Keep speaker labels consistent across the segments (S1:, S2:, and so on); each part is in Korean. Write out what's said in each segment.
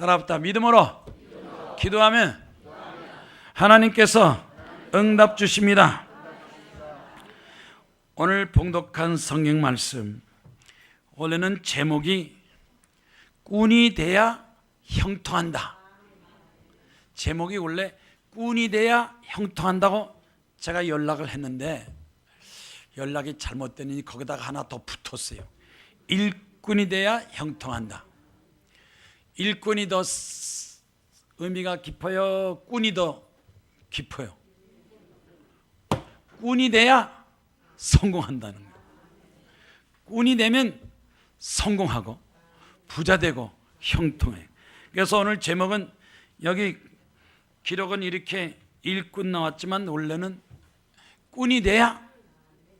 S1: 따라붙다. 믿음으로 기도하면 하나님께서 응답 주십니다. 오늘 봉독한 성경 말씀, 원래는 제목이 꾼이 돼야 형통한다. 제목이 원래 꾼이 돼야 형통한다고 제가 연락을 했는데 연락이 잘못되니 거기다가 하나 더 붙었어요. 일꾼이 돼야 형통한다. 일꾼이 더 의미가 깊어요? 꾼이 더 깊어요? 꾼이 돼야 성공한다는 거예요. 꾼이 되면 성공하고 부자 되고 형통해. 그래서 오늘 제목은, 여기 기록은 이렇게 일꾼 나왔지만 원래는 꾼이 돼야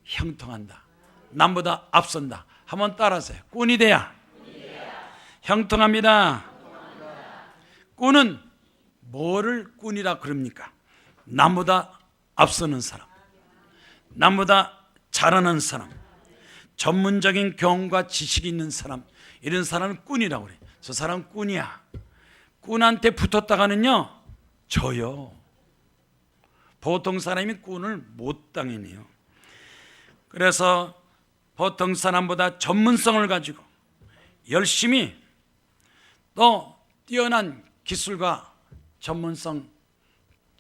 S1: 형통한다. 남보다 앞선다. 한번 따라하세요. 꾼이 돼야 형통합니다. 꾼은 뭐를 꾼이라 그럽니까? 남보다 앞서는 사람, 남보다 잘하는 사람, 전문적인 경험과 지식이 있는 사람, 이런 사람은 꾼이라고 그래요. 저 사람 꾼이야. 꾼한테 붙었다가는요 져요. 보통 사람이 꾼을 못 당해내요. 그래서 보통 사람보다 전문성을 가지고 열심히 또 뛰어난 기술과 전문성,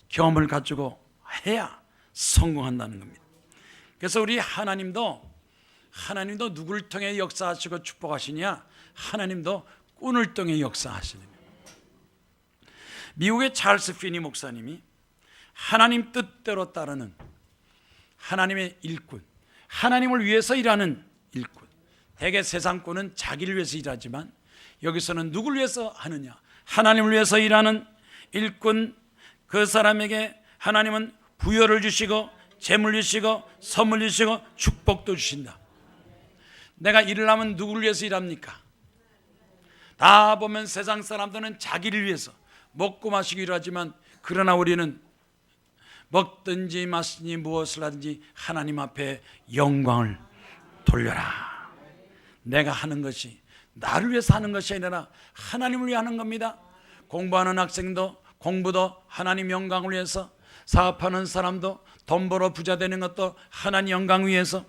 S1: 경험을 가지고 해야 성공한다는 겁니다. 그래서 우리 하나님도 누구를 통해 역사하시고 축복하시냐? 하나님도 꾼을 통해 역사하시는 거예요. 미국의 찰스 피니 목사님이 하나님 뜻대로 따르는 하나님의 일꾼, 하나님을 위해서 일하는 일꾼. 대개 세상 꾼은 자기를 위해서 일하지만 여기서는 누구를 위해서 하느냐? 하나님을 위해서 일하는 일꾼. 그 사람에게 하나님은 부여를 주시고 재물 주시고 선물 주시고 축복도 주신다. 내가 일을 하면 누구를 위해서 일합니까? 다 보면 세상 사람들은 자기를 위해서 먹고 마시기 일하지만, 그러나 우리는 먹든지 마시든지 무엇을 하든지 하나님 앞에 영광을 돌려라. 내가 하는 것이 나를 위해서 하는 것이 아니라 하나님을 위해 하는 겁니다. 공부하는 학생도 공부도 하나님 영광을 위해서, 사업하는 사람도 돈 벌어 부자 되는 것도 하나님 영광 위해서,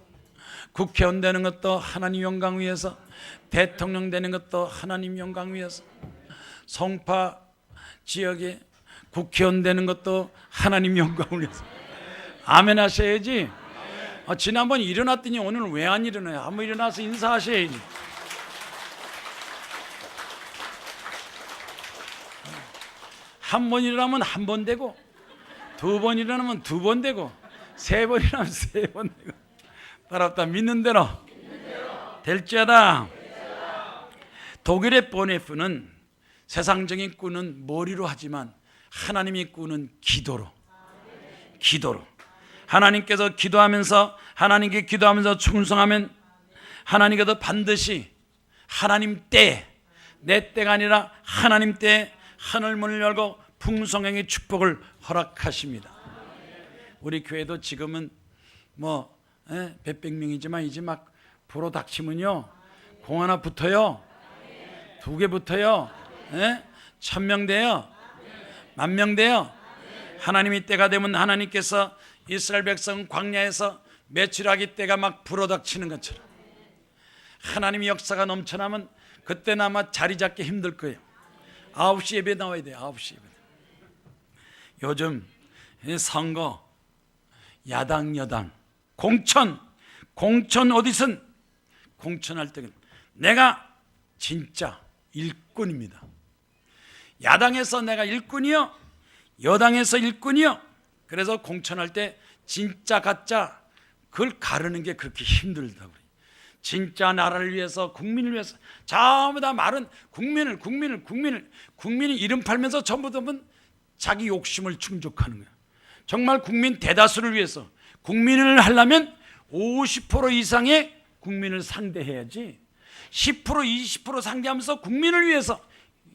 S1: 국회의원 되는 것도 하나님 영광 위해서, 대통령 되는 것도 하나님 영광 위해서, 송파 지역에 국회의원 되는 것도 하나님 영광을 위해서. 아멘 하셔야지. 지난번 일어났더니 오늘 왜 안 일어나요? 한번 일어나서 인사하셔야지. 한 번 일어나면 한 번 되고, 두 번 일어나면 두 번 되고, 세 번 일어나면 세 번 되고. 따라붙다. 믿는 대로 될지어다. 독일의 보네프는 세상적인 꾼은 머리로 하지만 하나님의 꾼은 기도로. 하나님께서 기도하면서, 하나님께 기도하면서 충성하면 하나님께서 반드시 하나님 때, 내 때가 아니라 하나님 때 하늘 문을 열고 풍성하게 축복을 허락하십니다. 우리 교회도 지금은 몇백 명이지만 이제 막 불어 닥치면요 공 하나 붙어요. 2개 붙어요. 1000명 돼요. 10,000명 돼요. 하나님이 때가 되면 하나님께서 이스라엘 백성 광야에서 매출하기 때가 막 불어닥치는 것처럼 하나님의 역사가 넘쳐나면 그때는 아마 자리 잡기 힘들 거예요. 9시 예배 나와야 돼요. 9시 예배. 요즘 선거, 야당 여당 공천 어디선 공천할 때는 내가 진짜 일꾼입니다. 야당에서 내가 일꾼이요, 여당에서 일꾼이요. 그래서 공천할 때 진짜 가짜 그걸 가르는 게 그렇게 힘들다고. 진짜 나라를 위해서, 국민을 위해서 전부 다 말은 국민이 이름 팔면서 전부 다 자기 욕심을 충족하는 거야. 정말 국민 대다수를 위해서 국민을 하려면 50% 이상의 국민을 상대해야지, 10% 20% 상대하면서 국민을 위해서,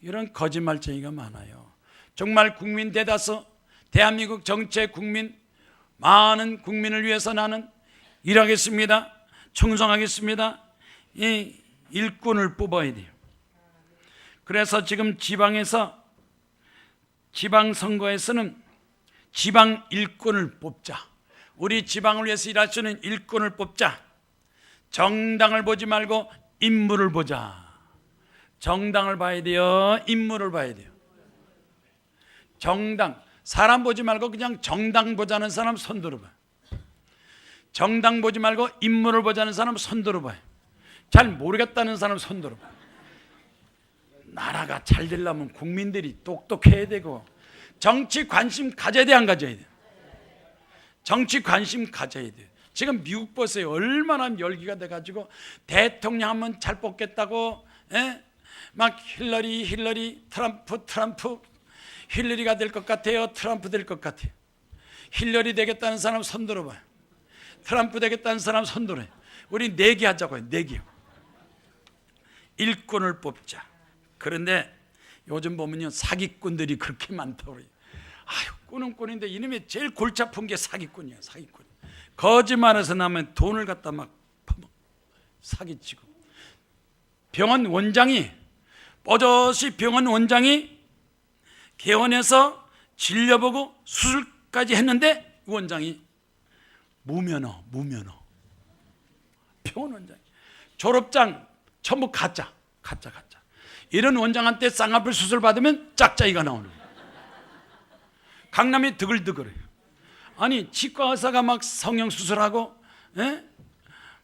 S1: 이런 거짓말쟁이가 많아요. 정말 국민 대다수, 대한민국 전체 국민, 많은 국민을 위해서 나는 일하겠습니다, 충성하겠습니다. 이 일꾼을 뽑아야 돼요. 그래서 지금 지방선거에서는 지방 일꾼을 뽑자. 우리 지방을 위해서 일하시는 일꾼을 뽑자. 정당을 보지 말고 인물을 보자. 정당을 봐야 돼요? 인물을 봐야 돼요? 정당, 사람 보지 말고 그냥 정당 보자는 사람 손 들어봐요. 정당 보지 말고 인물을 보자는 사람 손 들어봐요. 잘 모르겠다는 사람 손 들어봐요. 나라가 잘 되려면 국민들이 똑똑해야 되고 정치 관심 가져야 돼, 안 가져야 돼? 정치 관심 가져야 돼. 지금 미국 보세요. 얼마나 열기가 돼가지고 대통령 하면 잘 뽑겠다고, 막 힐러리, 트럼프, 힐러리가 될 것 같아요, 트럼프 될 것 같아요. 힐러리 되겠다는 사람 손 들어봐요. 트럼프 되겠다는 사람 손 들어요. 우리 내기 하자고요. 내기요. 일꾼을 뽑자. 그런데 요즘 보면요, 사기꾼들이 그렇게 많다고 그래요. 아유, 꾼은 꾼인데 이놈이 제일 골치 아픈 게 사기꾼이야. 사기꾼. 거짓말해서 나면 돈을 갖다 막 사기치고. 병원 원장이 개원해서 진료보고 수술까지 했는데 원장이 무면허. 병원 원장이 졸업장 전부 가짜. 이런 원장한테 쌍꺼풀 수술 받으면 짝짝이가 나오는 거예요. 강남이 드글드글해요. 아니, 치과 의사가 막 성형 수술하고,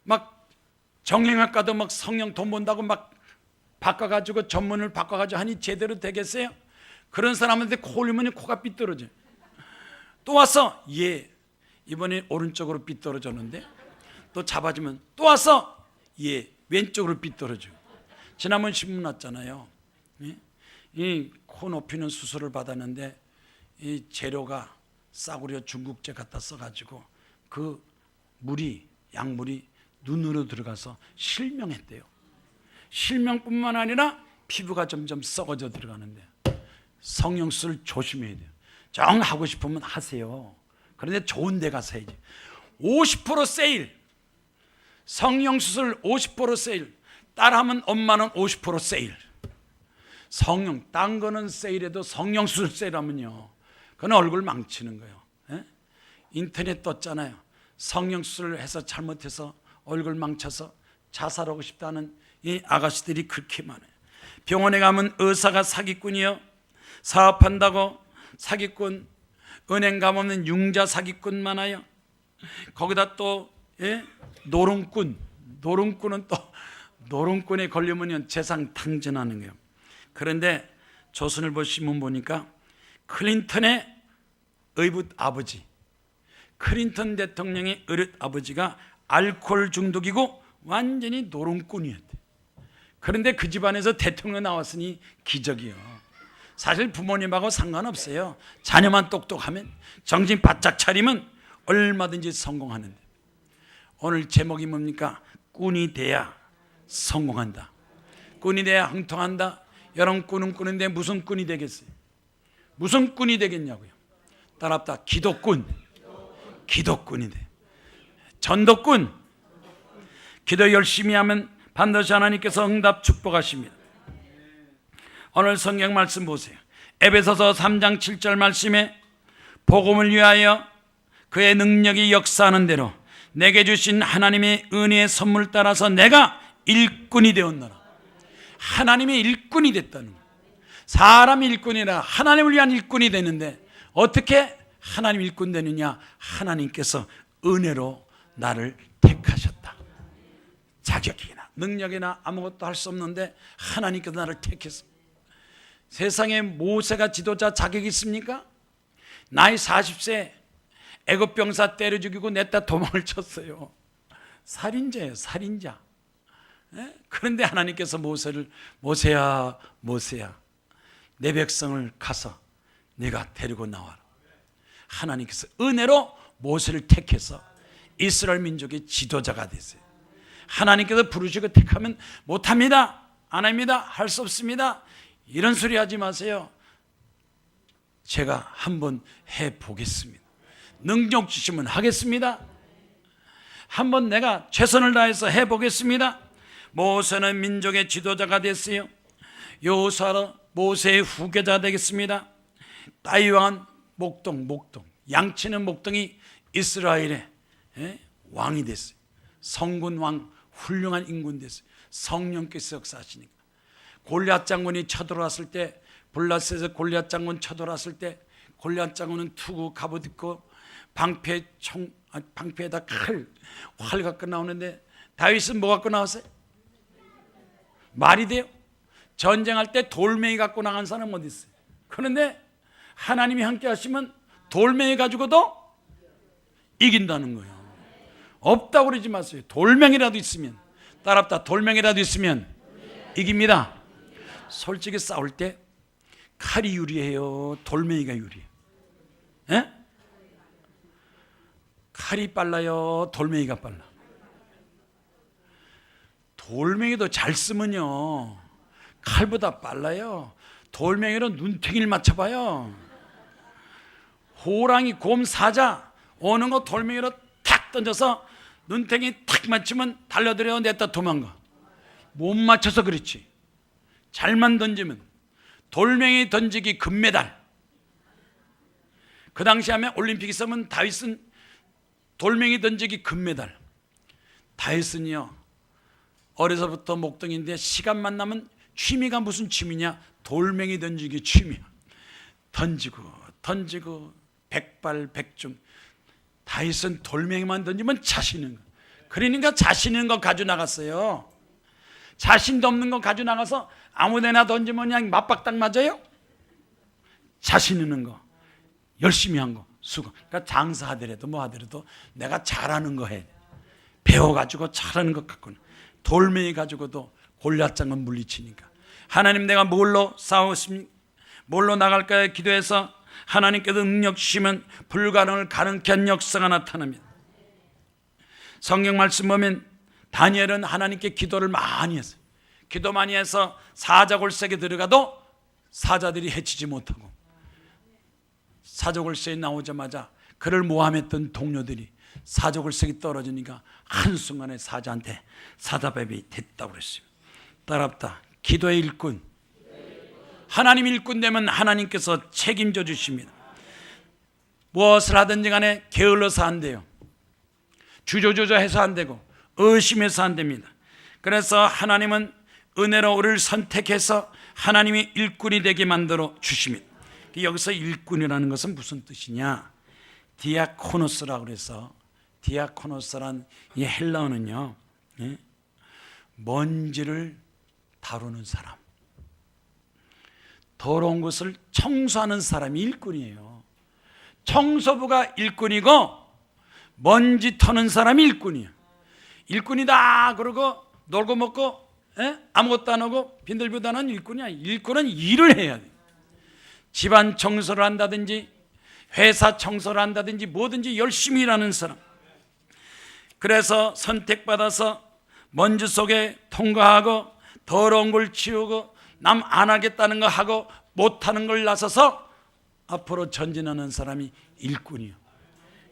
S1: 막 정형외과도 막 성형 돈 번다고 막 바꿔가지고 전문을 바꿔가지고 하니 제대로 되겠어요? 그런 사람한테 코 올리면 코가 삐뚤어져요. 또 와서 이번에 오른쪽으로 삐뚤어졌는데 또 잡아주면 또 와서 왼쪽으로 삐뚤어져요. 지난번 신문 났잖아요. 이 코 높이는 수술을 받았는데 이 재료가 싸구려 중국제 갖다 써가지고 그 약물이 눈으로 들어가서 실명했대요. 실명뿐만 아니라 피부가 점점 썩어져 들어가는데 성형수술 조심해야 돼요. 정 하고 싶으면 하세요. 그런데 좋은 데 가서 해야지. 50% 세일. 성형수술 50% 세일. 딸하면 엄마는 50% 세일. 성형, 딴 거는 세일해도 성형수술 세일하면요, 그건 얼굴 망치는 거예요. 인터넷 떴잖아요. 성형수술을 해서 잘못해서 얼굴 망쳐서 자살하고 싶다는 이 아가씨들이 그렇게 많아요. 병원에 가면 의사가 사기꾼이요, 사업한다고 사기꾼, 은행 가면 융자 사기꾼 많아요. 거기다 또 노름꾼은 또 노름꾼에 걸리면 재산 탕진하는 거예요. 그런데 조선일보 신문 보니까 클린턴의 의붓 아버지, 클린턴 대통령의 의붓 아버지가 알코올 중독이고 완전히 노름꾼이었대. 그런데 그 집안에서 대통령 나왔으니 기적이요. 사실 부모님하고 상관없어요. 자녀만 똑똑하면, 정신 바짝 차리면 얼마든지 성공하는데. 오늘 제목이 뭡니까? 꾼이 돼야 성공한다. 꾼이 돼야 흥통한다. 여러분, 꾼은 꾼인데 무슨 꾼이 되겠어요? 무슨 꾼이 되겠냐고요? 따라합다. 기도꾼이 돼. 전도꾼. 기도 열심히 하면 반드시 하나님께서 응답 축복하십니다. 오늘 성경 말씀 보세요. 에베소서 3장 7절 말씀에 복음을 위하여 그의 능력이 역사하는 대로 내게 주신 하나님의 은혜의 선물 따라서 내가 일꾼이 되었노라. 하나님의 일꾼이 됐다는 거예요. 사람이 일꾼이라 하나님을 위한 일꾼이 되는데 어떻게 하나님 일꾼 되느냐? 하나님께서 은혜로 나를 택하셨다. 자격이나 능력이나 아무것도 할 수 없는데 하나님께서 나를 택했어. 세상에 모세가 지도자 자격이 있습니까? 나이 40세 애굽 병사 때려 죽이고 냈다 도망을 쳤어요. 살인자예요, 살인자. 그런데 하나님께서 모세야 내 백성을 가서 네가 데리고 나와라. 하나님께서 은혜로 모세를 택해서 이스라엘 민족의 지도자가 됐어요. 하나님께서 부르시고 택하면 못합니다, 안 합니다, 할 수 없습니다, 이런 소리 하지 마세요. 제가 한번 해보겠습니다. 능력 주시면 하겠습니다. 한번 내가 최선을 다해서 해보겠습니다. 모세는 민족의 지도자가 됐어요. 여호수아 모세의 후계자 되겠습니다. 따위 왕은 목동 양치는 목동이 이스라엘의 왕이 됐어요. 성군 왕, 훌륭한 인군 됐어요. 성령께서 역사하시니까. 골리앗 장군이 쳐들어왔을 때, 블라셋에서 골리앗 장군 쳐들어왔을 때 골리앗 장군은 투구 갑옷 입고 방패에다 활 갖고 나오는데 다윗은 뭐 갖고 나왔어요? 말이 돼요? 전쟁할 때 돌멩이 갖고 나간 사람 어디 있어요? 그런데 하나님이 함께 하시면 돌멩이 가지고도 이긴다는 거예요. 없다고 그러지 마세요. 돌멩이라도 있으면, 따랍다, 돌멩이라도 있으면 이깁니다. 솔직히 싸울 때 칼이 유리해요? 돌멩이가 유리해요? 예? 칼이 빨라요? 돌멩이가 빨라? 돌멩이도 잘 쓰면요 칼보다 빨라요. 돌멩이로 눈탱이를 맞춰봐요. 호랑이, 곰, 사자 오는 거 돌멩이로 탁 던져서 눈탱이 탁 맞추면 달려들어 냈다 도망가. 못 맞춰서 그렇지. 잘만 던지면. 돌멩이 던지기 금메달. 그 당시 하면 올림픽 있으면 다윗은 돌멩이 던지기 금메달. 다윗은요 어려서부터 목동인데 시간만 나면 취미가 무슨 취미냐? 돌멩이 던지기 취미야. 던지고 백발백중. 다윗은 돌멩이만 던지면 자신 있는 거. 그러니까 자신 있는 거 가지고 나갔어요. 자신도 없는 거 가지고 나가서 아무데나 던지면 그냥 맞박딱 맞아요? 자신 있는 거, 열심히 한 거, 수고. 그러니까 장사하더라도 뭐 하더라도 내가 잘하는 거 해. 배워가지고 잘하는 것 같고는 돌멩이 가지고도 골리앗 장군 물리치니까. 하나님, 내가 뭘로 싸웠습니까? 뭘로 나갈까요? 기도해서 하나님께서 능력 주시면 불가능을 가능케 한 역사가 나타납니다. 성경 말씀 보면 다니엘은 하나님께 기도를 많이 했어요. 기도 많이 해서 사자골석에 들어가도 사자들이 해치지 못하고, 사자골석에 나오자마자 그를 모함했던 동료들이 사자골석이 떨어지니까 한순간에 사자한테 사자밥이 됐다고 그랬어요. 따랍다, 기도의 일꾼. 하나님 일꾼 되면 하나님께서 책임져 주십니다. 무엇을 하든지 간에 게을러서 안 돼요. 주저해서 안 되고 의심해서 안 됩니다. 그래서 하나님은 은혜로 우리를 선택해서 하나님이 일꾼이 되게 만들어 주십니다. 여기서 일꾼이라는 것은 무슨 뜻이냐? 디아코노스라고 그래서, 디아코노스란 이 헬라어는요 먼지를 다루는 사람, 더러운 것을 청소하는 사람이 일꾼이에요. 청소부가 일꾼이고 먼지 터는 사람이 일꾼이에요. 일꾼이다 그러고 놀고 먹고 아무것도 안 하고 빈들비다는 일꾼이 아니에요. 일꾼은 일을 해야 돼요. 집안 청소를 한다든지 회사 청소를 한다든지 뭐든지 열심히 일하는 사람. 그래서 선택받아서 먼지 속에 통과하고 더러운 걸 치우고 남 안 하겠다는 거 하고 못하는 걸 나서서 앞으로 전진하는 사람이 일꾼이에요.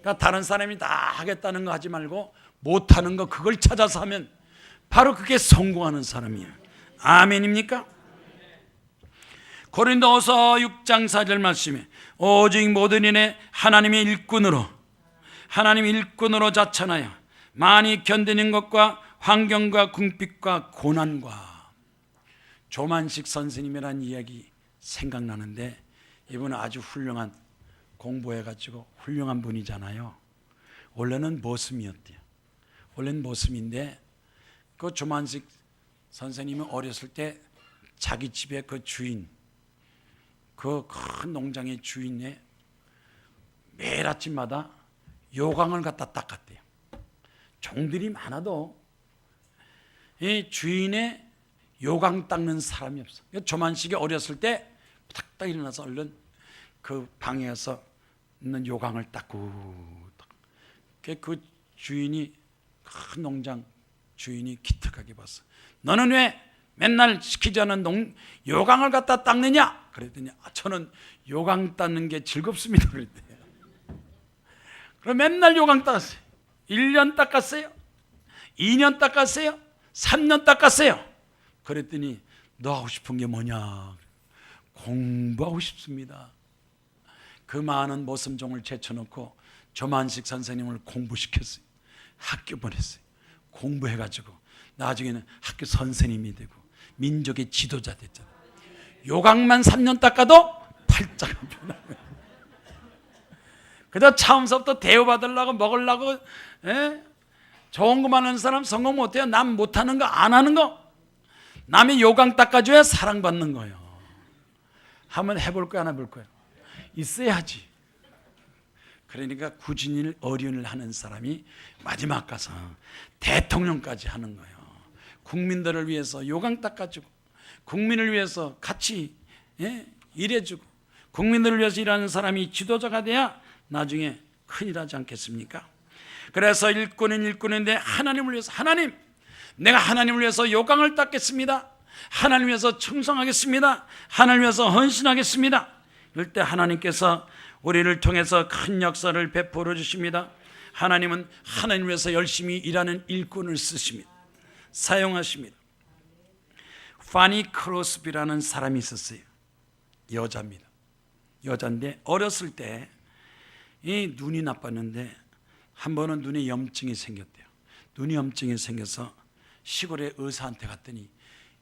S1: 그러니까 다른 사람이 다 하겠다는 거 하지 말고 못하는 거 그걸 찾아서 하면 바로 그게 성공하는 사람이에요. 아멘입니까? 고린도후서 6장 4절 말씀에 오직 모든 일에 하나님의 일꾼으로 자천하여 많이 견디는 것과 환경과 궁핍과 고난과. 조만식 선생님이라는 이야기 생각나는데, 이분은 아주 훌륭한, 공부해가지고 훌륭한 분이잖아요. 원래는 모슴이었대요. 원래는 모슴인데 그 조만식 선생님은 어렸을 때 자기 집에 그 주인, 그 큰 농장의 주인의 매일 아침마다 요강을 갖다 닦았대요. 종들이 많아도 이 주인의 요강 닦는 사람이 없어. 조만식이 어렸을 때 탁탁 일어나서 얼른 그 방에서 있는 요강을 닦고, 그 주인이, 큰 농장 주인이 기특하게 봤어. 너는 왜 맨날 시키지 않은 요강을 갖다 닦느냐? 그랬더니 저는 요강 닦는 게 즐겁습니다. 그랬대요. 그럼 맨날 요강 닦았어요. 1년 닦았어요? 2년 닦았어요? 3년 닦았어요? 그랬더니 너 하고 싶은 게 뭐냐? 공부하고 싶습니다. 그 많은 모섬종을 제쳐놓고 조만식 선생님을 공부시켰어요. 학교 보냈어요. 공부해가지고 나중에는 학교 선생님이 되고 민족의 지도자 됐잖아요. 요강만 3년 닦아도 팔자가 변하고, 그저 처음부터 대우받으려고 먹으려고 좋은 것만 하는 사람 성공 못해요. 남 못하는 거 안 하는 거, 남이 요강 닦아줘야 사랑받는 거예요. 한번 해볼 거야 안 해볼 거야? 있어야지. 그러니까 구진일 어린을 하는 사람이 마지막 가서 대통령까지 하는 거예요. 국민들을 위해서 요강 닦아주고, 국민을 위해서 같이 일해주고, 국민들을 위해서 일하는 사람이 지도자가 돼야 나중에 큰일 하지 않겠습니까? 그래서 일꾼은 일꾼인데 하나님을 위해서, 하나님, 내가 하나님을 위해서 요강을 닦겠습니다. 하나님을 위해서 충성하겠습니다. 하나님을 위해서 헌신하겠습니다. 이럴 때 하나님께서 우리를 통해서 큰 역사를 베풀어 주십니다. 하나님은 하나님을 위해서 열심히 일하는 일꾼을 쓰십니다. 사용하십니다. 파니 크로스비라는 사람이 있었어요. 여자입니다. 여자인데 어렸을 때 이 눈이 나빴는데 한 번은 눈에 염증이 생겼대요. 눈이 염증이 생겨서 시골의 의사한테 갔더니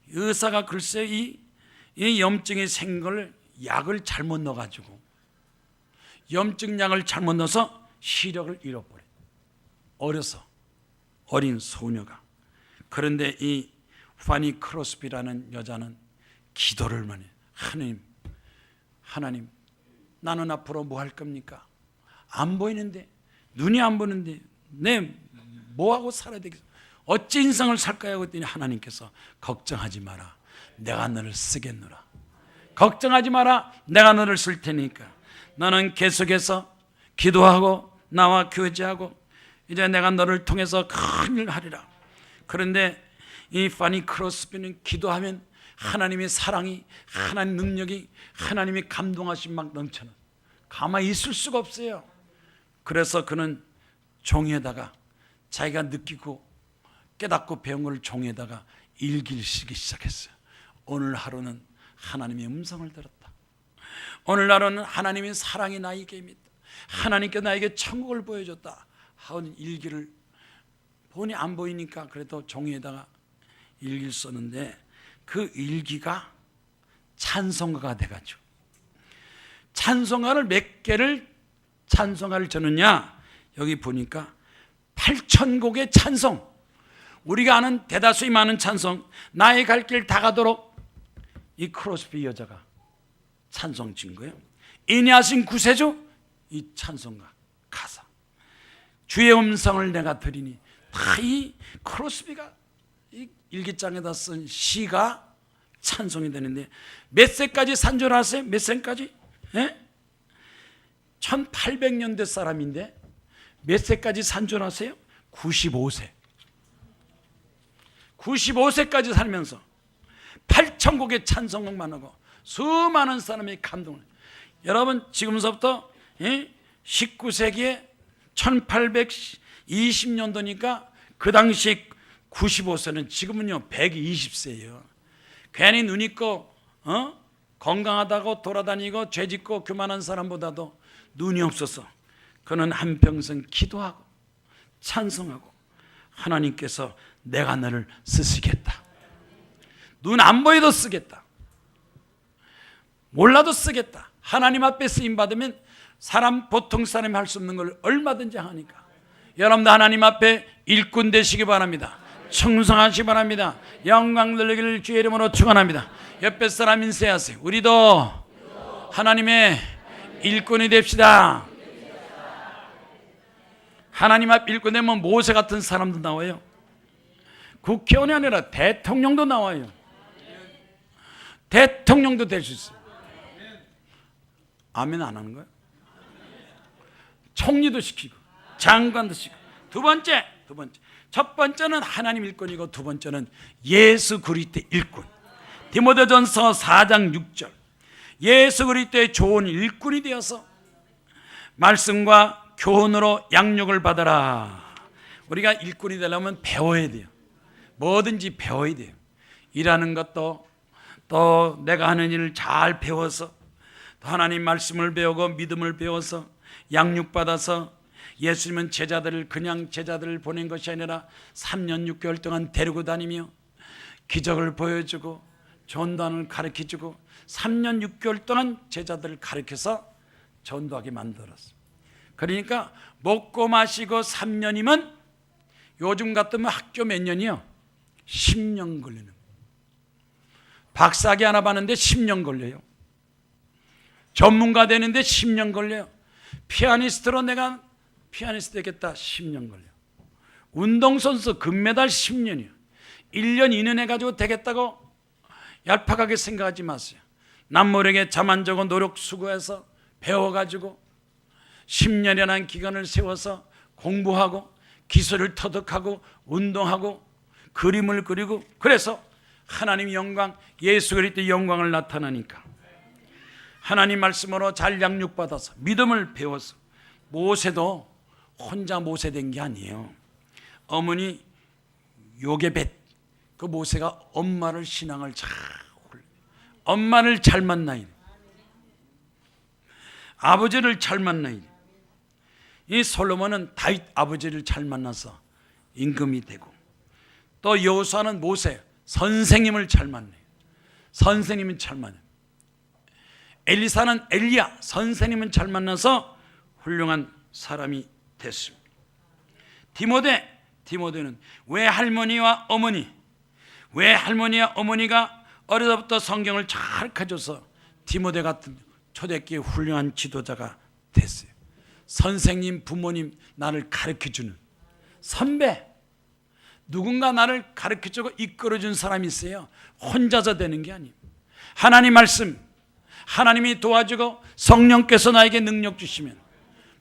S1: 의사가 글쎄 이 염증이 생긴 걸 약을 잘못 넣어가지고 염증 약을 잘못 넣어서 시력을 잃어버려요. 어려서 어린 소녀가. 그런데 이 파니 크로스비라는 여자는 기도를 많이 해요. 하나님, 나는 앞으로 뭐 할 겁니까? 안 보이는데, 눈이 안 보는데 내 뭐하고 살아야 되겠어? 어찌 인생을 살까요? 그랬더니 하나님께서 걱정하지 마라, 내가 너를 쓰겠노라. 걱정하지 마라, 내가 너를 쓸 테니까 너는 계속해서 기도하고 나와 교제하고 이제 내가 너를 통해서 큰일 하리라. 그런데 이 파니 크로스비는 기도하면 하나님의 사랑이, 하나님의 능력이, 하나님의 감동하심 막 넘쳐나. 가만히 있을 수가 없어요. 그래서 그는 종이에다가 자기가 느끼고 깨닫고 배운 걸 종이에다가 일기를 쓰기 시작했어요. 오늘 하루는 하나님의 음성을 들었다. 오늘 하루는 하나님의 사랑이 나에게 임했다. 하나님께 나에게 천국을 보여줬다 하는 일기를 본이 안 보이니까 그래도 종이에다가 일기를 썼는데 그 일기가 찬송가가 돼가지고, 찬송가를 몇 개를 찬송가를 줬느냐, 여기 보니까 8,000곡의 찬송, 우리가 아는 대다수의 많은 찬송, 나의 갈 길 다 가도록 이 크로스비 여자가 찬송 진 거예요. 인내하신 구세주, 이 찬송가 가사, 주의 음성을 내가 들으니, 다 이 크로스비가 이 일기장에다 쓴 시가 찬송이 되는데 몇 세까지 산조를 하세요? 몇 세까지? 1800년대 사람인데 몇 세까지 산조를 하세요? 95세. 95세까지 살면서 8,000곡의 찬송곡만 하고 수많은 사람의 감동을. 여러분 지금서부터 19세기에 1820년도니까 그 당시 95세는 지금은요 120세예요. 괜히 눈 있고 건강하다고 돌아다니고 죄짓고 교만한 사람보다도 눈이 없어서 그는 한평생 기도하고 찬송하고 하나님께서 내가 너를 쓰시겠다, 눈 안 보여도 쓰겠다, 몰라도 쓰겠다, 하나님 앞에 쓰임받으면 보통 사람이 할 수 없는 걸 얼마든지 하니까 여러분도 하나님 앞에 일꾼 되시기 바랍니다. 충성하시기 바랍니다. 영광 돌리기를 주의 이름으로 축원합니다. 옆에 사람 인쇄하세요. 우리도 하나님의 일꾼이 됩시다. 하나님 앞 일꾼 되면 모세 같은 사람도 나와요. 국회의원이 아니라 대통령도 나와요. 대통령도 될 수 있어요. 아멘 안 하는 거예요? 총리도 시키고 장관도 시키고. 두 번째, 첫 번째는 하나님 일꾼이고 두 번째는 예수 그리스도의 일꾼. 디모데전서 4장 6절, 예수 그리스도의 좋은 일꾼이 되어서 말씀과 교훈으로 양육을 받아라. 우리가 일꾼이 되려면 배워야 돼요. 뭐든지 배워야 돼요. 일하는 것도 또 내가 하는 일을 잘 배워서 또 하나님 말씀을 배우고 믿음을 배워서 양육받아서 예수님은 제자들을 그냥 제자들을 보낸 것이 아니라 3년 6개월 동안 데리고 다니며 기적을 보여주고 전도하는 가르쳐주고 3년 6개월 동안 제자들을 가르쳐서 전도하게 만들었어요. 그러니까 먹고 마시고 3년이면 요즘 같으면 학교 몇 년이요? 10년 걸리는 거예요. 박사학위 하나 받는데 10년 걸려요. 전문가 되는데 10년 걸려요. 피아니스트로 내가 피아니스트 되겠다 10년 걸려요. 운동선수 금메달 10년이요. 1년 2년 해가지고 되겠다고 얄팍하게 생각하지 마세요. 남모르게 잠 안 자고 노력 수고해서 배워가지고 10년이라는 기간을 세워서 공부하고 기술을 터득하고 운동하고 그림을 그리고 그래서 하나님의 영광, 예수 그리스도의 영광을 나타나니까 하나님 말씀으로 잘 양육받아서 믿음을 배워서 모세도 혼자 모세된 게 아니에요. 어머니 요게벳 그 모세가 엄마를 신앙을 잘 엄마를 잘 만나야 돼. 아버지를 잘 만나야 돼. 이 솔로몬은 다윗 아버지를 잘 만나서 임금이 되고 또 여호수아는 모세 선생님을 잘 만나요. 선생님은 잘 만나요. 엘리사는 엘리야 선생님은 잘 만나서 훌륭한 사람이 됐습니다. 디모데는 외할머니와 어머니가 어려서부터 성경을 잘 가져서 디모데 같은 초대교회 훌륭한 지도자가 됐어요. 선생님, 부모님 나를 가르쳐주는 선배, 누군가 나를 가르쳐주고 이끌어준 사람이 있어요. 혼자서 되는 게 아니에요. 하나님 말씀, 하나님이 도와주고 성령께서 나에게 능력 주시면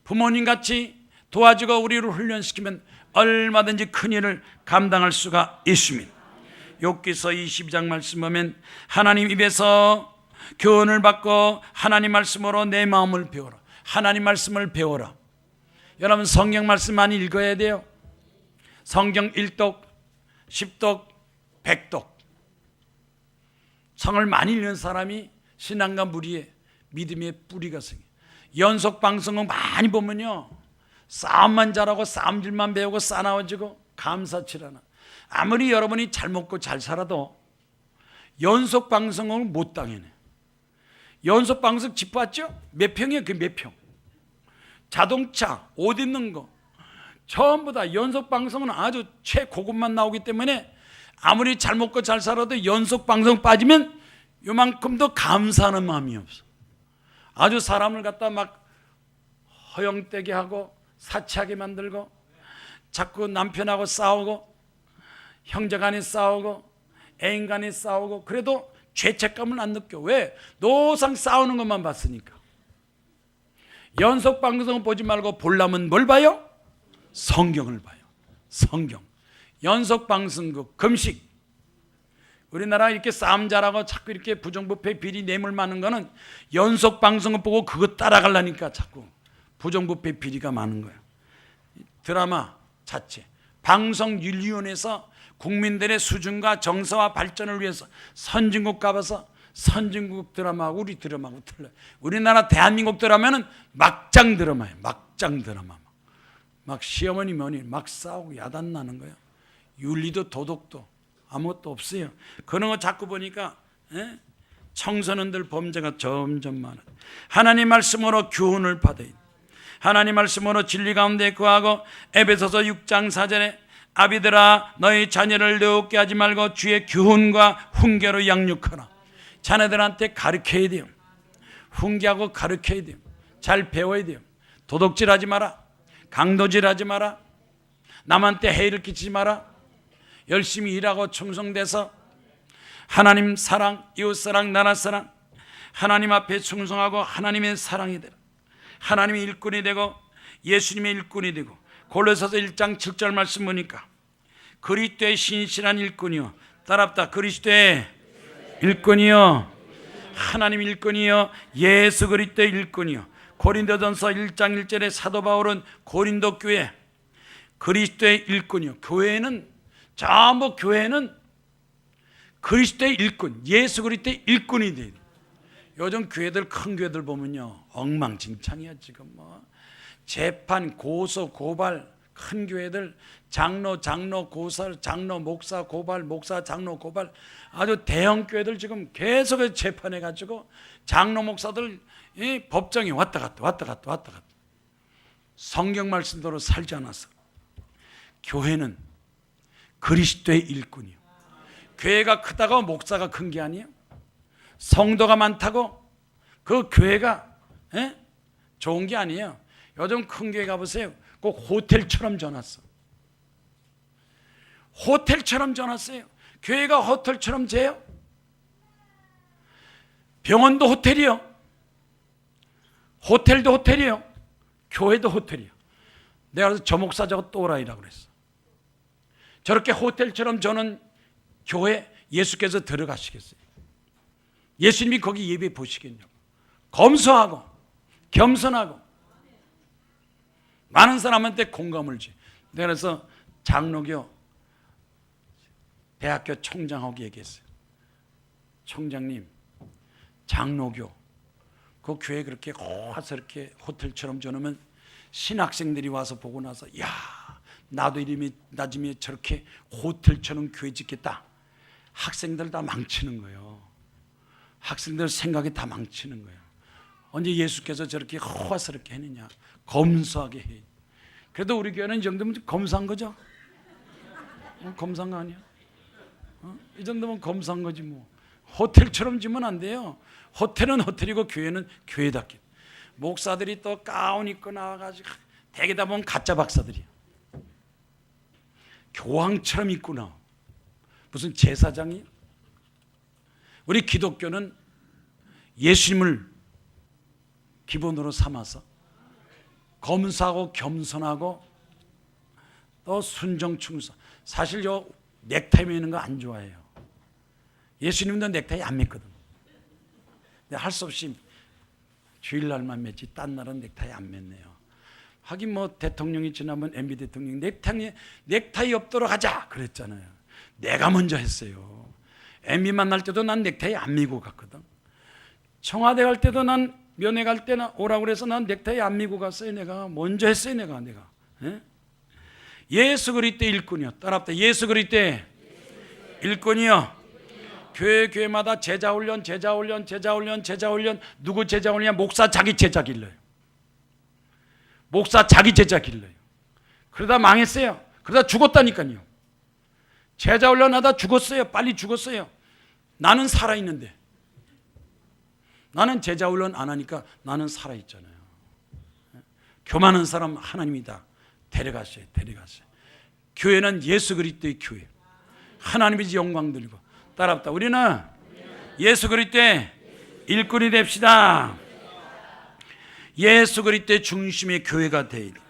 S1: 부모님같이 도와주고 우리를 훈련시키면 얼마든지 큰 일을 감당할 수가 있습니다. 욥기서 22장 말씀 보면 하나님 입에서 교훈을 받고 하나님 말씀으로 내 마음을 배워라. 하나님 말씀을 배워라. 여러분 성경 말씀 많이 읽어야 돼요. 성경 1독, 10독, 100독 성을 많이 읽는 사람이 신앙과 무리에 믿음의 뿌리가 생겨요. 연속 방송을 많이 보면요 싸움만 잘하고 싸움질만 배우고 싸나워지고 감사치 않아. 아무리 여러분이 잘 먹고 잘 살아도 연속 방송을 못 당해내. 연속 방송 집 봤죠? 몇 평이에요? 그 몇 평? 자동차, 옷 입는 거 전부 다 연속 방송은 아주 최고급만 나오기 때문에 아무리 잘 먹고 잘 살아도 연속 방송 빠지면 요만큼 더 감사하는 마음이 없어. 아주 사람을 갖다 막 허영되게 하고 사치하게 만들고 자꾸 남편하고 싸우고 형제간에 싸우고 애인간에 싸우고 그래도 죄책감을 안 느껴. 왜? 노상 싸우는 것만 봤으니까. 연속 방송을 보지 말고 보려면 뭘 봐요? 성경을 봐요. 성경. 연속 방송국 금식. 우리나라 이렇게 싸움 잘하고 자꾸 이렇게 부정부패 비리 뇌물 많은 거는 연속 방송을 보고 그거 따라가려니까 자꾸 부정부패 비리가 많은 거예요. 드라마 자체 방송윤리위원회에서 국민들의 수준과 정서와 발전을 위해서 선진국 가봐서 선진국 드라마하고 우리 드라마하고 틀려요. 우리나라 대한민국 드라마는 막장 드라마예요. 막장 드라마. 막 시어머니 며느리 막 싸우고 야단 나는 거예요. 윤리도 도덕도 아무것도 없어요. 그런 거 자꾸 보니까 청소년들 범죄가 점점 많아요. 하나님 말씀으로 교훈을 받아야 돼요. 하나님 말씀으로 진리 가운데 거하고 에베소서 6장 4절에 아비들아 너희 자녀를 내어오게 하지 말고 주의 교훈과 훈계로 양육하라. 자녀들한테 가르쳐야 돼요. 훈계하고 가르쳐야 돼요. 잘 배워야 돼요. 도둑질하지 마라. 강도질하지 마라. 남한테 해를 끼치지 마라. 열심히 일하고 충성돼서 하나님 사랑, 이웃사랑, 나라사랑 하나님 앞에 충성하고 하나님의 사랑이 되라. 하나님의 일꾼이 되고 예수님의 일꾼이 되고 골로새서 1장 7절 말씀 보니까 그리스도의 신실한 일꾼이요 따랍다. 그리스도의 일꾼이요 하나님 일꾼이요 예수 그리스도의 일꾼이요. 고린도전서 1장 1절에 사도 바울은 고린도 교회 그리스도의 일꾼이요. 교회는 전부 교회는 그리스도의 일꾼, 예수 그리스도의 일꾼이 돼야 돼. 요즘 교회들, 큰 교회들 보면요, 엉망진창이야. 지금 뭐 재판, 고소, 고발, 큰 교회들 장로, 고살, 장로, 목사, 고발, 목사, 장로, 고발, 아주 대형 교회들 지금 계속 재판해 가지고 장로, 목사들 이 법정에 왔다 갔다. 성경 말씀대로 살지 않아서. 교회는 그리스도의 일꾼이요. 교회가 크다고 목사가 큰 게 아니에요. 성도가 많다고 그 교회가 좋은 게 아니에요. 요즘 큰 교회 가보세요. 꼭 호텔처럼 전화써. 호텔처럼 전화써요. 교회가 호텔처럼 재요. 병원도 호텔이요. 호텔도 호텔이요. 교회도 호텔이요. 내가 그래서 저 목사 저거 또라이라고 그랬어. 저렇게 호텔처럼 저는 교회 예수께서 들어가시겠어요? 예수님이 거기 예배 보시겠냐고. 검소하고 겸손하고 많은 사람한테 공감을 줘. 내가 그래서 장로교 대학교 총장하고 얘기했어요. 총장님, 장로교 그 교회 그렇게 와서 이렇게 호텔처럼 줘놓으면 신학생들이 와서 보고 나서 야, 나도 이름이 나중에 저렇게 호텔처럼 교회 짓겠다. 학생들 다 망치는 거예요. 학생들 생각이 다 망치는 거예요. 언제 예수께서 저렇게 호화스럽게 했느냐. 검소하게 해. 그래도 우리 교회는 이 정도면 검소한 거죠. 검소한 거 아니야? 이 정도면 검소한 거지 뭐. 호텔처럼 지면 안 돼요. 호텔은 호텔이고 교회는 교회답게. 목사들이 또 가운 입고 나와가지고 대개다 보면 가짜 박사들이야. 교황처럼 입고 나와. 무슨 제사장이야? 우리 기독교는 예수님을 기본으로 삼아서 검소하고 겸손하고 또 순종 충성. 사실 저 넥타이 매는 거 안 좋아해요. 예수님도 넥타이 안 맸거든. 근데 할 수 없이 주일날만 맸지 딴 날은 넥타이 안 맸네요. 하긴 뭐 대통령이 지나면 MB 대통령 넥타이 없도록 하자 그랬잖아요. 내가 먼저 했어요. MB 만날 때도 난 넥타이 안 매고 갔거든. 청와대 갈 때도 난 면회 갈 때나 오라고 그래서 난 넥타이 안 매고 갔어요. 내가 먼저 했어요. 내가 예? 예수 그리스도의 일꾼이요. 따라합시다. 예수 그리스도의 일꾼이요. 교회마다 제자 훈련. 누구 제자 훈련? 목사 자기 제자 길러요. 목사 자기 제자 길러요. 그러다 망했어요. 그러다 죽었다니까요. 제자 훈련하다 죽었어요. 빨리 죽었어요. 나는 살아있는데. 나는 제자 훈련 안 하니까 나는 살아있잖아요. 교만한 사람 하나님이 다 데려가셔요. 교회는 예수 그리스도의 교회. 하나님이 영광 들고. 따라합시다. 우리는 예수 그리스도의 일꾼이 됩시다. 예수 그리스도의 중심의 교회가 되어야 돼.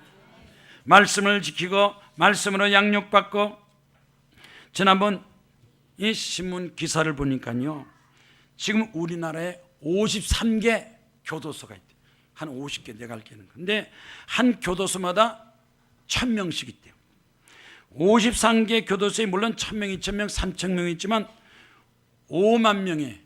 S1: 말씀을 지키고 말씀으로 양육받고. 지난번 이 신문 기사를 보니까요, 지금 우리나라에 53개 교도소가 있대요. 한 50개 내가 알기는. 근데 한 교도소마다 1000명씩 있대요. 53개 교도소에 물론 1000명, 2000명, 3000명 있지만 5만 명의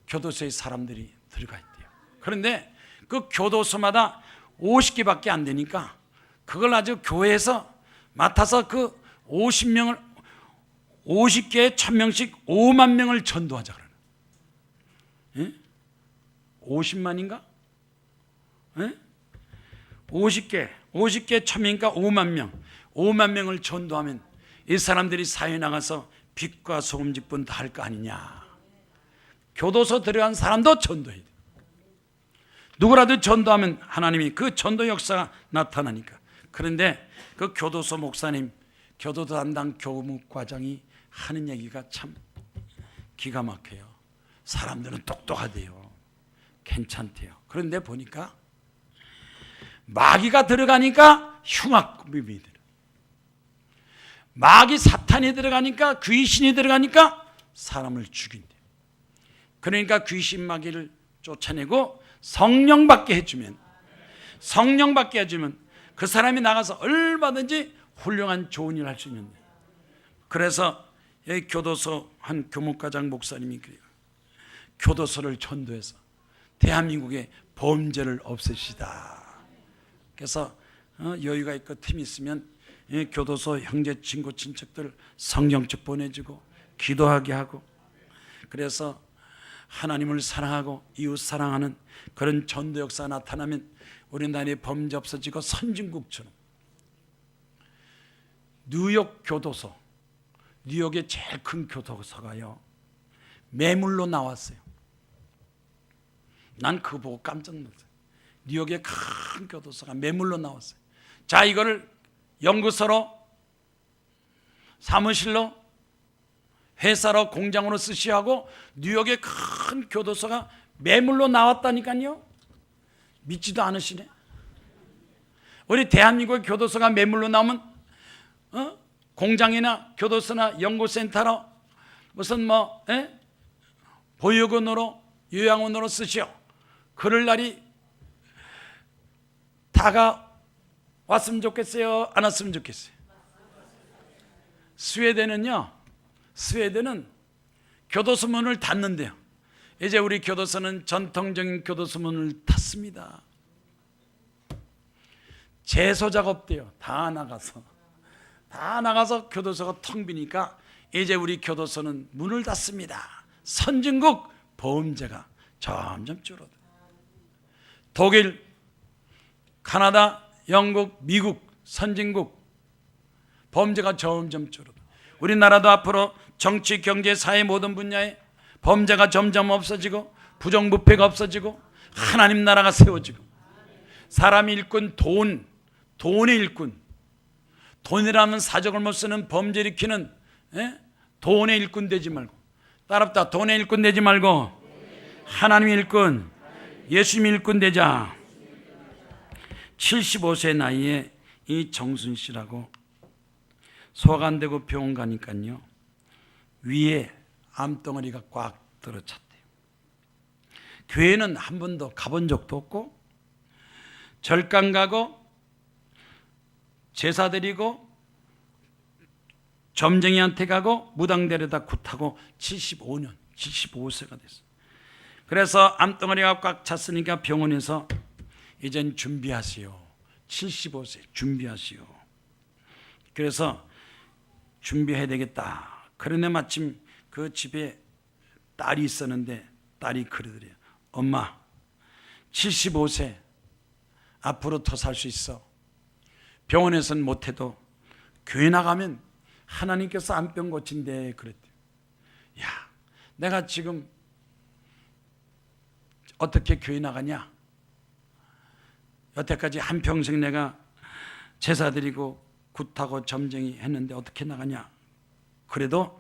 S1: 교도소에 사람들이 들어가 있대요. 그런데 그 교도소마다 50개밖에 안 되니까 그걸 아주 교회에서 맡아서 그 50명을 50개에 1000명씩 5만 명을 전도하자 그러는. 예? 50만인가? 예? 50개 1000명이니까 5만 명. 5만 명을 전도하면 이 사람들이 사회에 나가서 빛과 소금 직분 다 할 거 아니냐. 교도소 들어간 사람도 전도해야 돼. 누구라도 전도하면 하나님이 그 전도 역사가 나타나니까. 그런데 그 교도소 목사님, 교도소 담당 교무과장이 하는 얘기가 참 기가 막혀요. 사람들은 똑똑하대요. 괜찮대요. 그런데 보니까 마귀가 들어가니까 흉악범이 들어. 마귀 사탄이 들어가니까, 귀신이 들어가니까 사람을 죽인대요. 그러니까 귀신 마귀를 쫓아내고 성령 받게 해주면 그 사람이 나가서 얼마든지 훌륭한 좋은 일을 할 수 있는데. 그래서 여기 교도소 한 교목과장 목사님이 그래요. 교도소를 전도해서 대한민국의 범죄를 없애시다. 그래서 여유가 있고 틈이 있으면 교도소 형제 친구 친척들 성경책 보내주고 기도하게 하고, 그래서 하나님을 사랑하고 이웃 사랑하는 그런 전도 역사가 나타나면 우리나라의 범죄 없어지고 선진국처럼. 뉴욕 교도소, 뉴욕의 제일 큰 교도소가요 매물로 나왔어요. 난 그거 보고 깜짝 놀랐어요. 뉴욕의 큰 교도소가 매물로 나왔어요. 자, 이거를 연구소로, 사무실로, 회사로, 공장으로 쓰시하고 뉴욕의 큰 교도소가 매물로 나왔다니까요. 믿지도 않으시네. 우리 대한민국의 교도소가 매물로 나오면 공장이나 교도소나 연구센터로 무슨 보육원으로, 요양원으로 쓰시오. 그럴 날이 다가왔으면 좋겠어요? 안 왔으면 좋겠어요? 스웨덴은 교도소 문을 닫는데요. 이제 우리 교도소는 전통적인 교도소 문을 닫습니다. 제소 작업돼요. 다 나가서 교도소가 텅 비니까 이제 우리 교도소는 문을 닫습니다. 선진국 범죄가 점점 줄어들어요. 독일, 카나다, 영국, 미국 선진국 범죄가 점점 줄어들어요. 우리나라도 앞으로 정치, 경제, 사회 모든 분야에 범죄가 점점 없어지고 부정부패가 없어지고 하나님 나라가 세워지고, 사람의 일꾼 돈의 일꾼, 돈이라는 사적을 못 쓰는 범죄 일으키는 돈의 일꾼 되지 말고, 따라붙다, 돈의 일꾼 되지 말고 하나님의 일꾼, 예수님의 일꾼 되자. 75세 나이에 이 정순 씨라고 소화가 안 되고 병원 가니까요 위에 암덩어리가 꽉 들어찼대요. 교회는 한 번도 가본 적도 없고 절간 가고 제사 드리고 점쟁이한테 가고 무당 데려다 굿하고 75세가 됐어요. 그래서 암덩어리가 꽉 찼으니까 병원에서 이젠 준비하세요. 75세 준비하시오. 그래서 준비해야 되겠다. 그런데 마침 그 집에 딸이 있었는데 딸이 그러더래요. 엄마, 75세 앞으로 더 살 수 있어. 병원에서는 못해도 교회 나가면 하나님께서 암병 고친대. 그랬대요. 야, 내가 지금 어떻게 교회 나가냐? 여태까지 한평생 내가 제사 드리고 굿하고 점쟁이 했는데 어떻게 나가냐? 그래도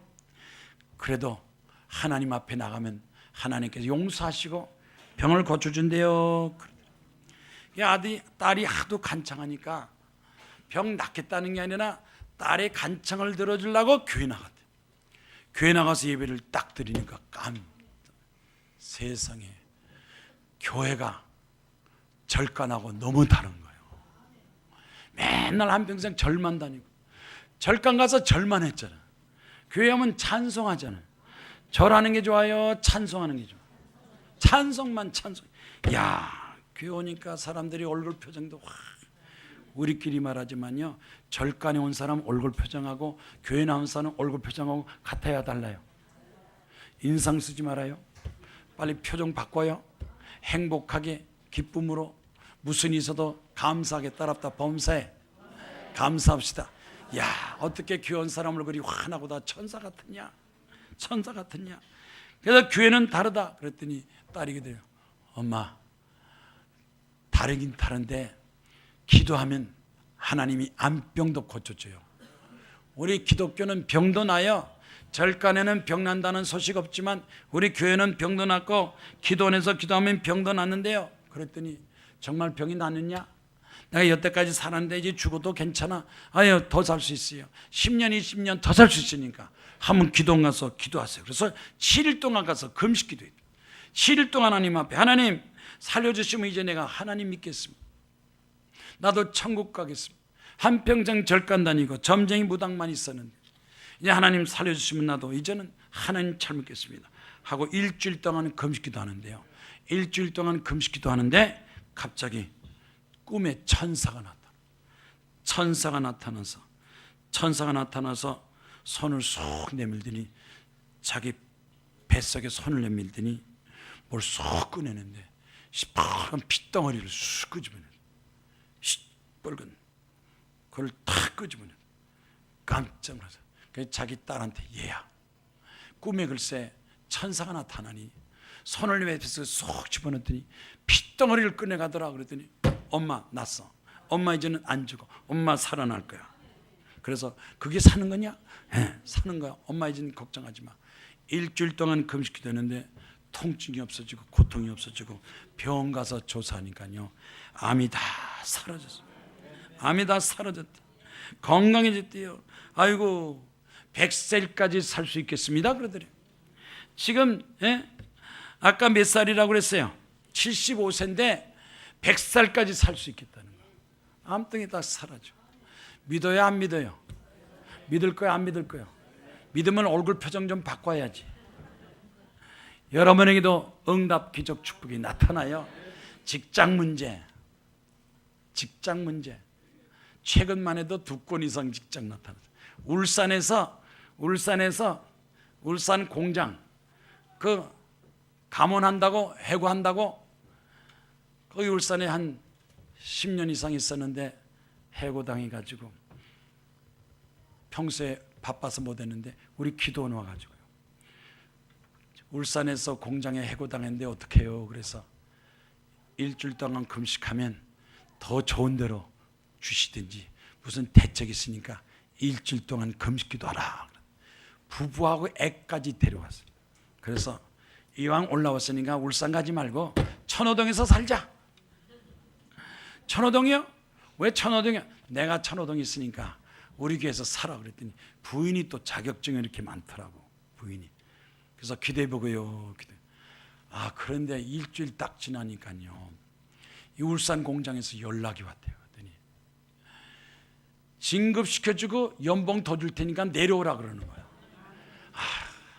S1: 하나님 앞에 나가면 하나님께서 용서하시고 병을 고쳐준대요. 딸이 하도 간청하니까 병 낫겠다는 게 아니라 딸의 간청을 들어주려고 교회 나갔대요. 교회 나가서 예배를 딱 드리니까 세상에 교회가 절간하고 너무 다른 거예요. 맨날 한평생 절만 다니고, 절간 가서 절만 했잖아. 교회 하면 찬송하잖아. 절하는 게 좋아요? 찬송하는 게 좋아요? 찬송만 찬송. 야, 교회 오니까 사람들이 얼굴 표정도 우리끼리 말하지만요, 절간에 온 사람 얼굴 표정하고 교회 나온 사람 얼굴 표정하고 같아야 달라요. 인상 쓰지 말아요. 빨리 표정 바꿔요. 행복하게 기쁨으로 무슨 일이 있어도 감사하게 따랍다 범사에 감사합시다. 야, 어떻게 교회 온 사람 얼굴이 환하고 다 천사 같으냐? 그래서 교회는 다르다 그랬더니 딸이 그래요. 엄마, 다르긴 다른데 기도하면 하나님이 암병도 고쳐줘요. 우리 기독교는 병도 나요. 절간에는 병 난다는 소식 없지만 우리 교회는 병도 낫고 기도원에서 기도하면 병도 낫는데요. 그랬더니 정말 병이 낫느냐? 내가 여태까지 살았는데 이제 죽어도 괜찮아. 아유, 더 살 수 있어요. 10년, 20년 더 살 수 있으니까 한번 기도원 가서 기도하세요. 그래서 7일 동안 가서 금식 기도해요. 7일 동안 하나님 앞에, 하나님 살려주시면 이제 내가 하나님 믿겠습니다. 나도 천국 가겠습니다. 한평생 절간 다니고 점쟁이 무당만 있었는데 이제 하나님 살려주시면 나도 이제는 하나님 잘 믿겠습니다 하고 일주일 동안 금식기도 하는데요, 일주일 동안 금식기도 하는데 갑자기 꿈에 천사가 나타나서 손을 쏙 내밀더니, 자기 뱃속에 손을 내밀더니 뭘 쏙 꺼내는데 시뻘건 핏덩어리를 쑥 끄집어내, 시뻘건 그걸 탁 끄집어내. 깜짝 놀라서 그래서 자기 딸한테, 얘야, 꿈에 글쎄 천사가 나타나니 손을 내 뱃속에 쏙 집어넣더니 핏덩어리를 꺼내가더라. 그랬더니 엄마 났어, 엄마 이제는 안 죽어, 엄마 살아날 거야. 그래서 그게 사는 거냐? 네, 사는 거야. 엄마 이제는 걱정하지 마. 일주일 동안 금식이 되는데 통증이 없어지고 고통이 없어지고 병원 가서 조사하니까요, 암이 다 사라졌어요. 암이 다 사라졌다. 건강해졌대요. 아이고 100살까지 살 수 있겠습니다 그러더래요. 지금 아까 몇 살이라고 그랬어요? 75세인데 100살까지 살 수 있겠다는 거예요. 암병이 다 사라져. 믿어요 안 믿어요? 믿을 거야 안 믿을 거야? 믿으면 얼굴 표정 좀 바꿔야지. 여러분에게도 응답 기적 축복이 나타나요. 직장 문제, 최근만 해도 2건 이상 직장 나타났어요. 울산 공장 그 감원한다고 해고한다고, 거기 울산에 한 10년 이상 있었는데 해고당해가지고 평소에 바빠서 못했는데 우리 기도원 와가지고요, 울산에서 공장에 해고당했는데 어떻게 해요? 그래서 일주일 동안 금식하면 더 좋은 데로 주시든지 무슨 대책이 있으니까 일주일 동안 금식기도 하라. 부부하고 애까지 데려왔어요. 그래서 이왕 올라왔으니까 울산 가지 말고 천호동에서 살자. 천호동이요? 왜 천호동이요? 내가 천호동에 있으니까 우리 교회에서 살아. 그랬더니 부인이 또 자격증이 이렇게 많더라고, 부인이. 그래서 기대해보고요. 아, 그런데 일주일 딱 지나니까요, 이 울산 공장에서 연락이 왔대요. 그랬더니 진급시켜주고 연봉 더 줄 테니까 내려오라 그러는 거야. 아,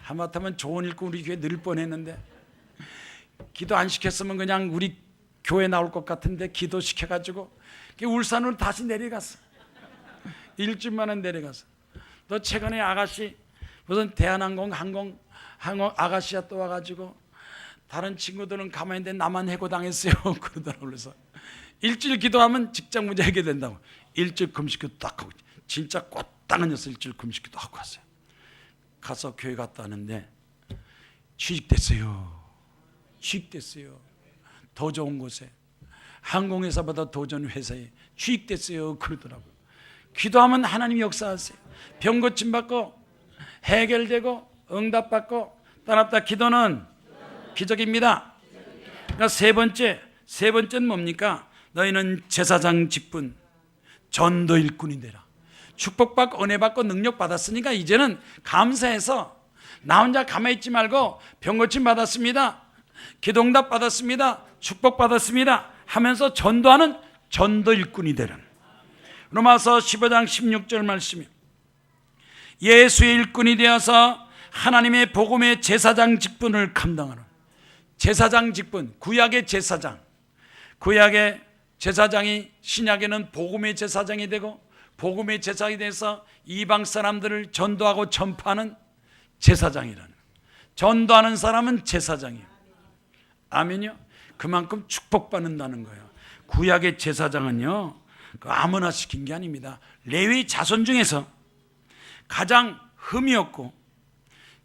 S1: 하마터면 좋은 일꾼 우리 교회 늘 뻔했는데, 기도 안 시켰으면 그냥 우리 교회 나올 것 같은데 기도시켜가지고 울산으로 다시 내려갔어. 일주일 만에 내려갔어. 너 최근에 아가씨 무슨 대한항공 항공 아가씨야 또 와가지고 다른 친구들은 가만히 있는데 나만 해고당했어요 그러더라고. 그래서 일주일 기도하면 직장 문제 해결된다고 일주일 금식기도 딱 하고, 진짜 꽃당한 녀석 일주일 금식기도 하고 왔어요. 가서 교회 갔다 왔는데 취직됐어요. 더 좋은 곳에, 항공회사보다 더 좋은 회사에 취직됐어요 그러더라고요. 기도하면 하나님이 역사하세요. 병 고침받고 해결되고 응답받고 따랍다. 기도는 기적입니다. 그러니까 세 번째는 뭡니까? 너희는 제사장 직분, 전도 일꾼이 되라. 축복받고 은혜받고 능력받았으니까 이제는 감사해서 나 혼자 가만히 있지 말고 병 고침 받았습니다, 기도응답 받았습니다, 축복받았습니다 하면서 전도하는 전도 일꾼이 되는. 로마서 15장 16절 말씀이, 예수의 일꾼이 되어서 하나님의 복음의 제사장 직분을 감당하는. 제사장 직분, 구약의 제사장. 구약의 제사장이 신약에는 복음의 제사장이 되고, 복음의 제사장이 돼서 이방 사람들을 전도하고 전파하는 제사장이라는. 전도하는 사람은 제사장이에요. 아멘요? 그만큼 축복받는다는 거예요. 구약의 제사장은요, 아무나 시킨 게 아닙니다. 레위 자손 중에서 가장 흠이 없고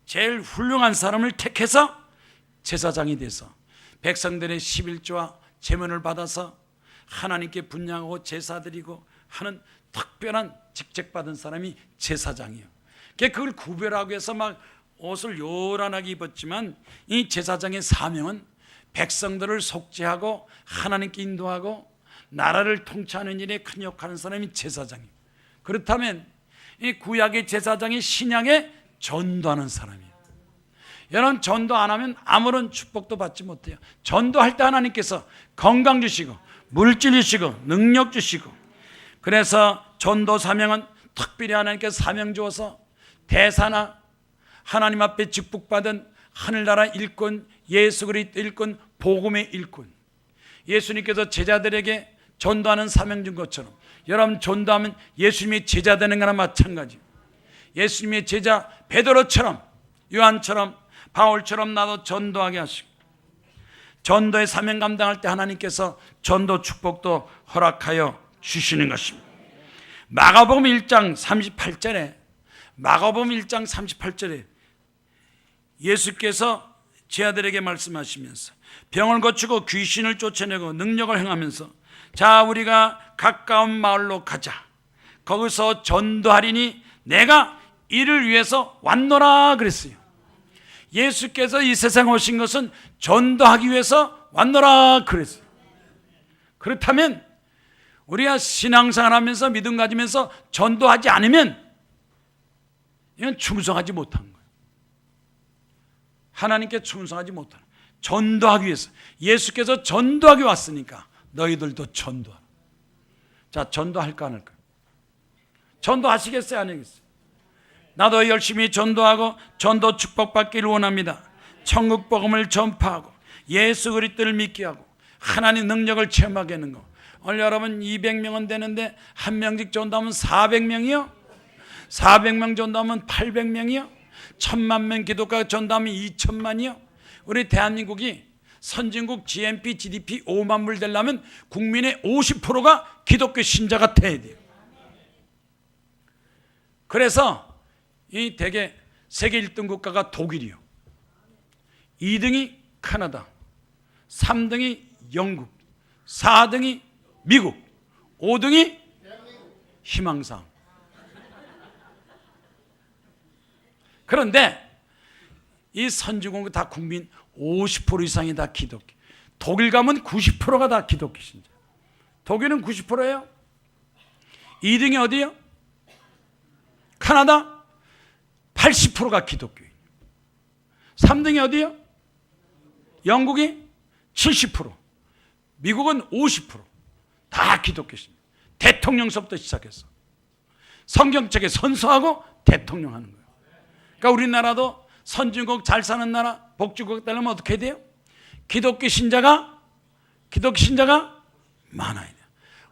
S1: 제일 훌륭한 사람을 택해서 제사장이 돼서 백성들의 11조와 제문을 받아서 하나님께 분양하고 제사드리고 하는 특별한 직책받은 사람이 제사장이에요. 그걸 구별하기 위해서 막 옷을 요란하게 입었지만, 이 제사장의 사명은 백성들을 속죄하고 하나님께 인도하고 나라를 통치하는 일에 큰 역할을 하는 사람이 제사장이에요. 그렇다면 이 구약의 제사장이 신약에 전도하는 사람이에요. 여러분, 전도 안 하면 아무런 축복도 받지 못해요. 전도할 때 하나님께서 건강 주시고 물질 주시고 능력 주시고, 그래서 전도 사명은 특별히 하나님께서 사명 주어서 대사나 하나님 앞에 직분받은 하늘나라 일꾼, 예수 그리스도 일꾼, 복음의 일꾼, 예수님께서 제자들에게 전도하는 사명 준 것처럼 여러분 전도하면 예수님의 제자 되는 거나 마찬가지. 예수님의 제자 베드로처럼, 요한처럼, 바울처럼 나도 전도하게 하시고, 전도의 사명 감당할 때 하나님께서 전도 축복도 허락하여 주시는 것입니다. 마가복음 1장 38절에 예수께서 제자들에게 말씀하시면서 병을 고치고 귀신을 쫓아내고 능력을 행하면서 자 우리가 가까운 마을로 가자. 거기서 전도하리니 내가 이를 위해서 왔노라 그랬어요. 예수께서 이 세상에 오신 것은 전도하기 위해서 왔노라 그랬어요. 그렇다면 우리가 신앙생활하면서 믿음 가지면서 전도하지 않으면 이건 충성하지 못한 거예요. 하나님께 충성하지 못하는, 전도하기 위해서 예수께서 전도하기 왔으니까 너희들도 전도하라. 자, 전도할까 안 할까? 전도하시겠어요 안 하겠어요? 나도 열심히 전도하고 전도 축복받기를 원합니다. 천국 복음을 전파하고 예수 그리스도를 믿게 하고 하나님 능력을 체험하게 하는 거. 오늘 여러분 200명은 되는데 한 명씩 전도하면 400명이요? 400명 전도하면 800명이요? 1000만 기독교가 전도하면 2000만이요? 우리 대한민국이 선진국 GNP, GDP 5만 불 되려면 국민의 50%가 기독교 신자가 돼야 돼요. 그래서 이 대개 세계 1등 국가가 독일이요, 2등이 캐나다, 3등이 영국, 4등이 미국, 5등이 희망사항. 그런데 이 선진국 다 국민 50% 이상이 다 기독교. 독일 가면 90%가 다 기독교 신자. 독일은 90%예요. 2등이 어디요? 캐나다 80%가 기독교인. 3등이 어디요? 영국이 70%, 미국은 50%. 다 기독교 신자. 대통령서부터 시작해서 성경책에 선서하고 대통령 하는 거예요. 그러니까 우리나라도 선진국 잘 사는 나라, 복지국 되려면 어떻게 돼요? 기독교 신자가 많아야 돼요.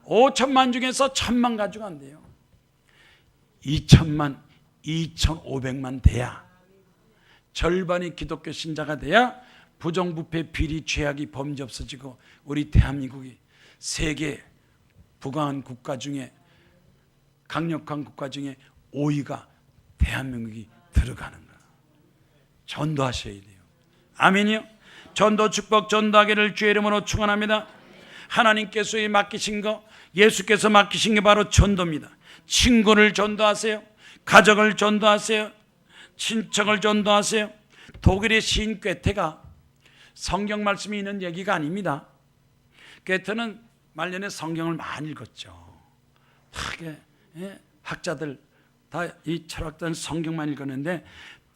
S1: 5천만 중에서 1000만 가지고 안 돼요. 2000만, 2500만 돼야, 절반이 기독교 신자가 돼야 부정부패, 비리, 죄악이 범죄 없어지고 우리 대한민국이 세계 부강한 국가 중에, 강력한 국가 중에 5위가 대한민국이 들어가는 거예요. 전도하셔야 돼요. 아멘이요. 전도 축복 전도하기를 주의 이름으로 축원합니다. 하나님께서 맡기신 거, 예수께서 맡기신 게 바로 전도입니다. 친구를 전도하세요. 가족을 전도하세요. 친척을 전도하세요. 독일의 시인 괴테가 성경 말씀이 있는 얘기가 아닙니다. 괴테는 말년에 성경을 많이 읽었죠. 학자들 다 이 철학자는 성경만 읽었는데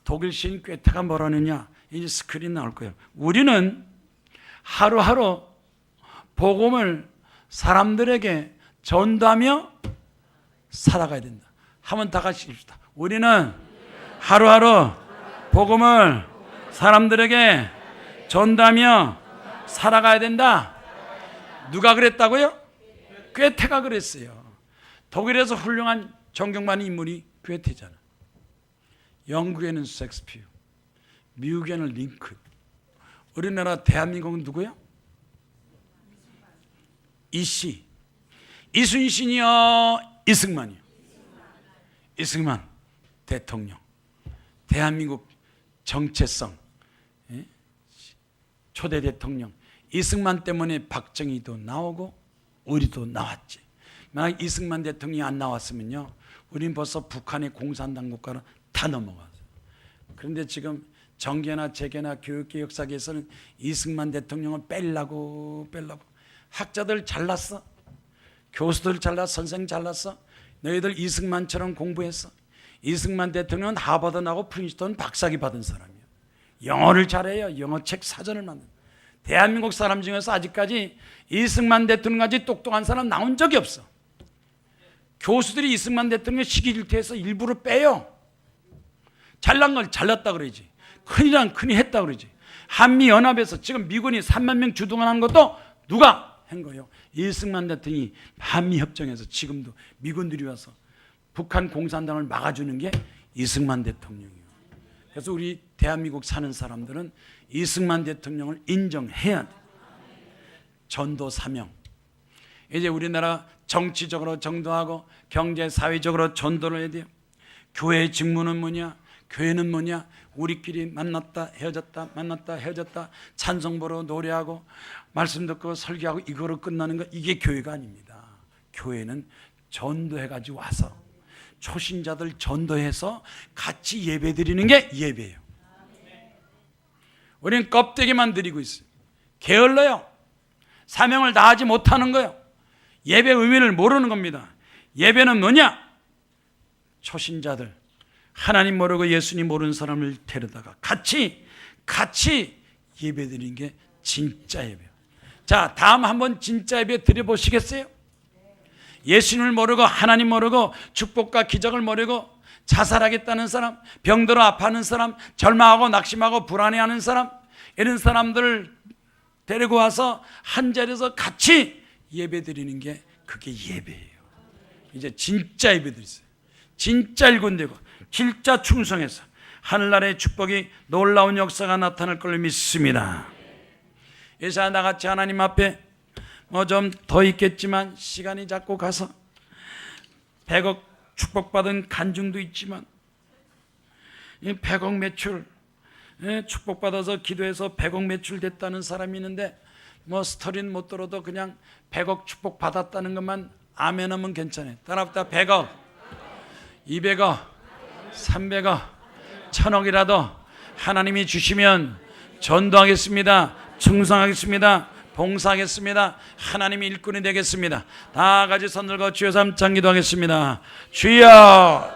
S1: 독일 시인 괴테가 뭐라느냐, 이제 스크린 나올 거예요. 우리는 하루하루 복음을 사람들에게 전도하며 살아가야 된다. 한번 다 같이 읽읍시다. 우리는 하루하루 복음을 사람들에게 전도하며 살아가야 된다. 누가 그랬다고요? 괴테가 그랬어요. 독일에서 훌륭한 정경만의 인물이 괴테잖아. 영국에는 셰익스피어, 미국에는 링컨, 우리나라 대한민국은 누구야? 이씨, 이순신이요, 이승만이요. 이승만 대통령, 대한민국 정체성 초대 대통령. 이승만 때문에 박정희도 나오고 우리도 나왔지. 만약 이승만 대통령이 안 나왔으면요, 우린 벌써 북한의 공산당 국가로 다 넘어갔어요. 그런데 지금 정계나 재계나 교육계 역사계에서는 이승만 대통령을 빼려고 학자들 잘났어, 교수들 잘났어, 선생 잘났어. 너희들 이승만처럼 공부했어. 이승만 대통령은 하버드 나고 프린스턴 박사학위 받은 사람이에요. 영어를 잘해요. 영어 책 사전을 만든. 대한민국 사람 중에서 아직까지 이승만 대통령까지 똑똑한 사람 나온 적이 없어. 교수들이 이승만 대통령 시기 질투해서 일부러 빼요. 잘난 걸 잘났다 그러지. 큰일은 큰일 했다 그러지. 한미연합에서 지금 미군이 3만 명 주둔하는 것도 누가 한 거예요? 이승만 대통령이 한미협정에서 지금도 미군들이 와서 북한 공산당을 막아주는 게 이승만 대통령이에요. 그래서 우리 대한민국 사는 사람들은 이승만 대통령을 인정해야 돼. 전도 사명. 이제 우리나라 정치적으로 전도하고 경제 사회적으로 전도를 해야 돼요. 교회의 직무는 뭐냐? 교회는 뭐냐? 우리끼리 만났다 헤어졌다 만났다 헤어졌다 찬송부로 노래하고 말씀 듣고 설교하고 이거로 끝나는 거, 이게 교회가 아닙니다. 교회는 전도해가지고 와서 초신자들 전도해서 같이 예배 드리는 게 예배예요. 우리는 껍데기만 드리고 있어요. 게을러요. 사명을 다하지 못하는 거예요. 예배 의미를 모르는 겁니다. 예배는 뭐냐? 초신자들, 하나님 모르고 예수님 모르는 사람을 데려다가 같이 예배 드리는 게 진짜 예배예요. 자, 다음 한번 진짜 예배 드려보시겠어요? 예수님을 모르고 하나님 모르고 축복과 기적을 모르고 자살하겠다는 사람, 병들어 아파하는 사람, 절망하고 낙심하고 불안해하는 사람, 이런 사람들을 데리고 와서 한 자리에서 같이 예배 드리는 게 그게 예배예요. 이제 진짜 예배 드리세요. 진짜 일꾼되고 진짜 충성해서 하늘나라의 축복이 놀라운 역사가 나타날 걸로 믿습니다. 이제 나같이 하나님 앞에 뭐 좀 더 있겠지만 시간이 자꾸 가서 100억 축복받은 간증도 있지만 100억 매출 축복받아서 기도해서 100억 매출 됐다는 사람이 있는데 뭐 스토리는 못 들어도 그냥 100억 축복받았다는 것만 아멘하면 괜찮아요. 따라붙다 100억 200억 300억 1000억이라도 하나님이 주시면 전도하겠습니다. 충성하겠습니다. 봉사하겠습니다. 하나님의 일꾼이 되겠습니다. 다 같이 손 들고 주여 삼창 기도하겠습니다. 주여